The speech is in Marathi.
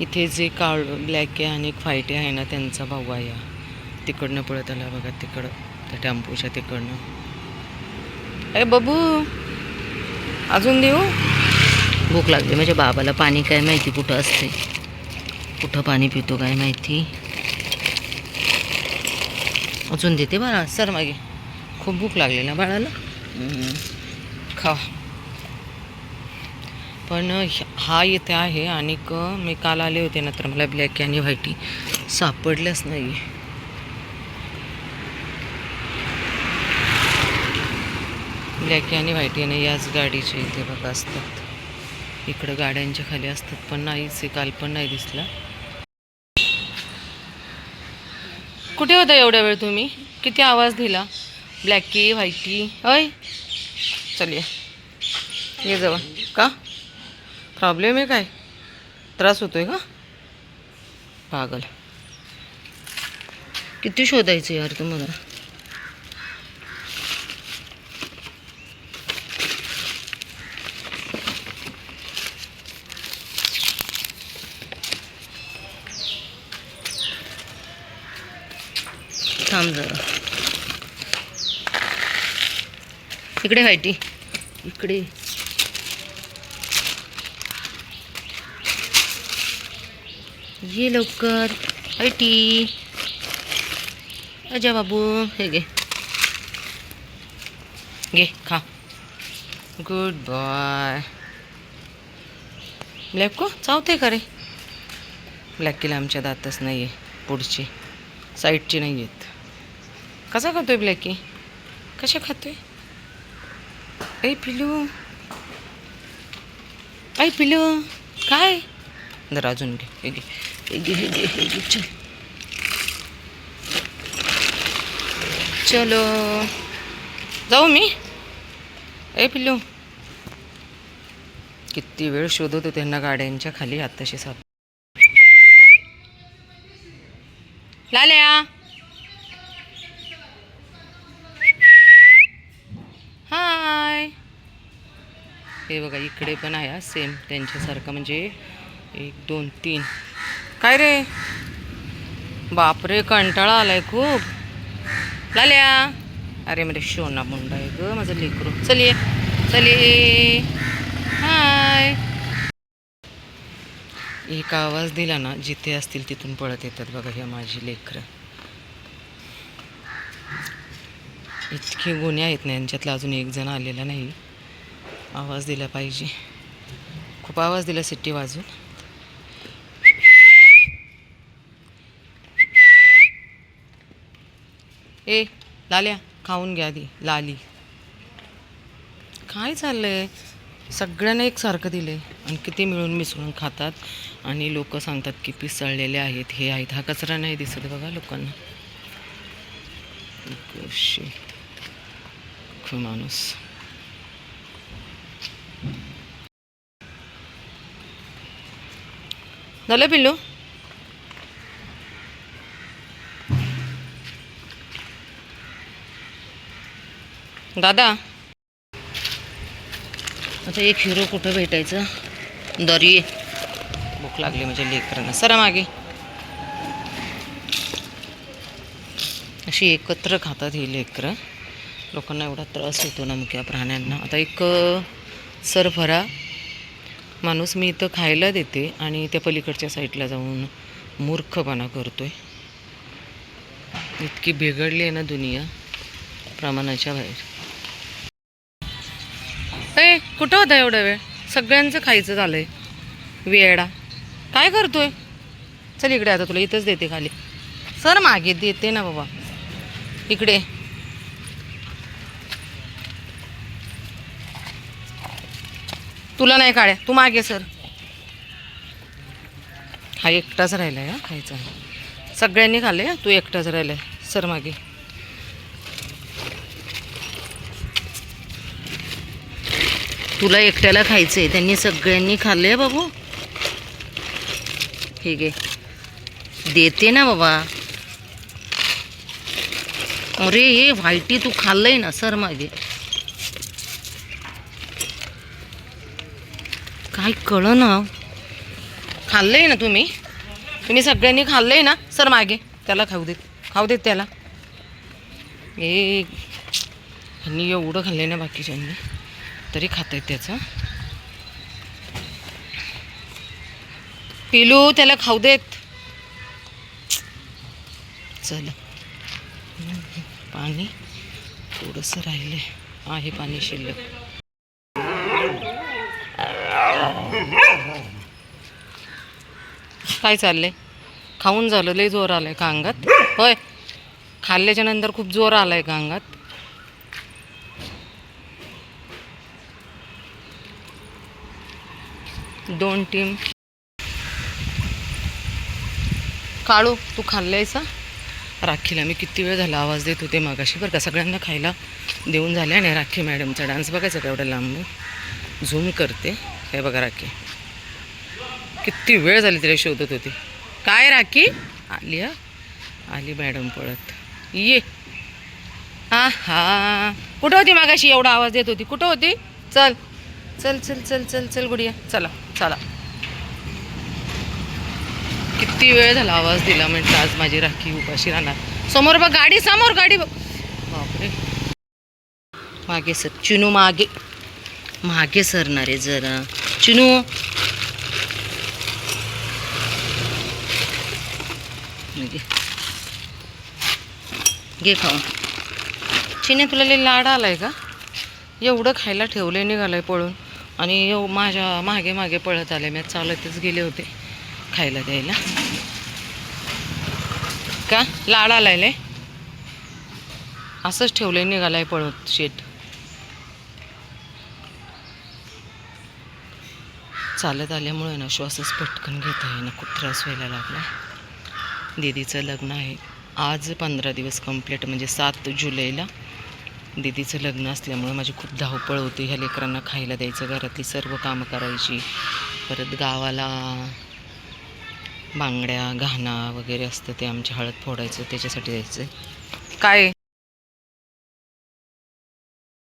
इथे जे काळ ब्लॅक आहे आणि एक व्हाईट आहे ना, त्यांचा भाऊ आहे. तिकडनं पळत आला बघा, तिकडं त्या टेम्पोच्या तिकडनं. अरे बाबू, अजून देऊ? भूक लागली म्हणजे बाबाला. पाणी काय माहिती कुठं असते, कुठं पाणी पितो काय माहिती. अजून देते बाळा, सर मागे. खूप भूक लागली ना बाळाला, खा. पण हा इथे आहे. आणि मी काल आले होते ना, तर मला ब्लॅक आणि व्हाईटी सापडल्याच नाही. ब्लॅक आणि व्हाईटी आणि याच गाडीचे इथे बघा असतात. इकडं गाड्यांच्या खाली असतात, पण नाहीच. काल पण नाही दिसला. कुठे होता एवढ्या वेळ तुम्ही? किती आवाज दिला. ब्लॅकी व्हाईटी, अय चल ये जवळ. का प्रॉब्लेम आहे काय? त्रास होतोय का? पागल, किती शोधायचं यार तुम्हाला. थांब जरा. इकडे व्हाईटी, इकडे. ये लवकर व्हाईटी. अजा बाबू, हे घे घे, खा. Good boy. ब्लॅक को चावते का रे? ब्लॅकीला आमच्या दातच नाही आहे, पुढची साईडची नाही आहेत. कसा खातोय ब्लॅकी? कशा खातोय? ऐ पिलू, ऐ पिलू, काय? जरा अजून घे, हे घे, हे घे, हे घे, हे घे. चल चलो जाऊ मी. ए पिल्लू, किती वेळ शोधत होते त्यांना गाड्यांच्या खाली. आत्ताशी साप. लाल्या, हाय. हे बघा इकडे पण आहे सेम त्यांच्यासारखं, म्हणजे 1 2 3. काय रे बापरे, कंटाळा आलाय खूप. लाल्या, अरे म्हणजे शोना मुंडा आहे ग माझं लेकरू. चलिये चलिये, हाय. एक आवाज दिला ना, जिथे असतील तिथून पळत येतात बघा हे माझी लेकरं. इतकी गुन्हे आहेत ना यांच्यातला, अजून एक जण आलेला नाही. आवाज दिला पाहिजे. खूप आवाज दिला सिटी वाजून. ए लाल्या, खाऊन घ्या आधी लाली. काय चाललंय? सगळ्यांना एकसारखं दिलं आहे आणि किती मिळून मिसळून खातात. आणि लोक सांगतात की पिसळलेले आहेत, हे आहेत. हा कचरा नाही दिसत बघा लोकांना. माणूस. झालं पिल्लू? दादा, आता एक हिरो कुठं भेटायचं? दरी. भूक लागली म्हणजे लेकरांना. सरा मागे. अशी एकत्र खातात ही लेकरं. लोकांना एवढा त्रास होतो ना मुक्या प्राण्यांना. आता एक सरफरा माणूस मी इथं खायला देते आणि त्या पलीकडच्या साईडला जाऊन मूर्खपणा करतोय. इतकी बिघडली आहे ना दुनिया, प्रमाणाच्या बाहेर. ए कुठं होता एवढा वेळ? सगळ्यांचं खायचं झालंय. वेडा काय करतोय? चल इकडे, आता तुला इथंच देते खाली. सर मागे देते ना बाबा, इकडे. तुला नाही काढ्या, तू मागे सर. हा एकटाच राहिलाय हा खायचा. सगळ्यांनी खाल्ले, तू एकटाच राहिलाय. सर मागे. तुला एकट्याला खायचंय, त्यांनी सगळ्यांनी खाल्ले बाबू. ठीक आहे, देते ना बाबा. अरे हे व्हाईटी तू खाल्लंय ना, सर मागे. काय कळ ना. खाल्लंय ना तुम्ही सगळ्यांनी खाल्लंय ना. सर मागे त्याला खाऊ देत त्याला. ह्यांनी एवढं खाल्लंय ना बाकीच्यांनी, तरी खात आहेत त्याचं. पिलू त्याला खाऊ देत. चला पाणी थोडंसं राहिले आहे, पाणी शिल्लक. काय चाललंय? खाऊन झालं, लय जोर आलाय का अंगात? होय, खाल्ल्याच्या नंतर खूप जोर आलाय का अंगात? दोन टीम. काळू तू खाल्लायसा? राखीला मी किती वेळ झाला आवाज देत होते मागाशी बरं का. सगळ्यांना खायला देऊन झाले. आणि राखी मॅडमचा डान्स बघायचा का एवढा लांब झूम करते. हे बघा राखी किती वेळ झाली तिला शोधत होती. काय राखी आली? आली मॅडम पळत. ये हा कुठं होती मागाशी एवढा आवाज देत होती? कुठं होती? चल चल चल चल चल चल गुडिया चला चला. किती वेळ झाला आवाज दिला. म्हटलं आज माझी राखी उपाशी राहणार. समोर बघ गाडी, समोर गाडी बघ. बापरे, मागे सर चिनू, मागे मागे सरणार आहे जरा चिनू. घे खाऊन. चिने तुला लई लाड आलाय का? एवढं खायला ठेवलंय, निघालंय पळून. आणि माझ्या मागे मागे पळत आले. मी चालतच गेले होते खायला द्यायला. का लाड आलाय? असंच ठेवलंय, निघालाय पळत शेट. चालत आल्यामुळे ना श्वासच पटकन घेता येईना, खूप त्रास व्हायला लागला. दीदीचं लग्न आहे आज. 15 दिवस कंप्लीट, म्हणजे 7 जुलैला दीदीचं लग्न असल्यामुळे माझी खूप धावपळ होती. ह्या लेकरांना खायला द्यायचं, घरातली सर्व कामं करायची, परत गावाला बांगड्या घाणा वगैरे असतं ते आमच्या हळद फोडायचं, त्याच्यासाठी द्यायचं. काय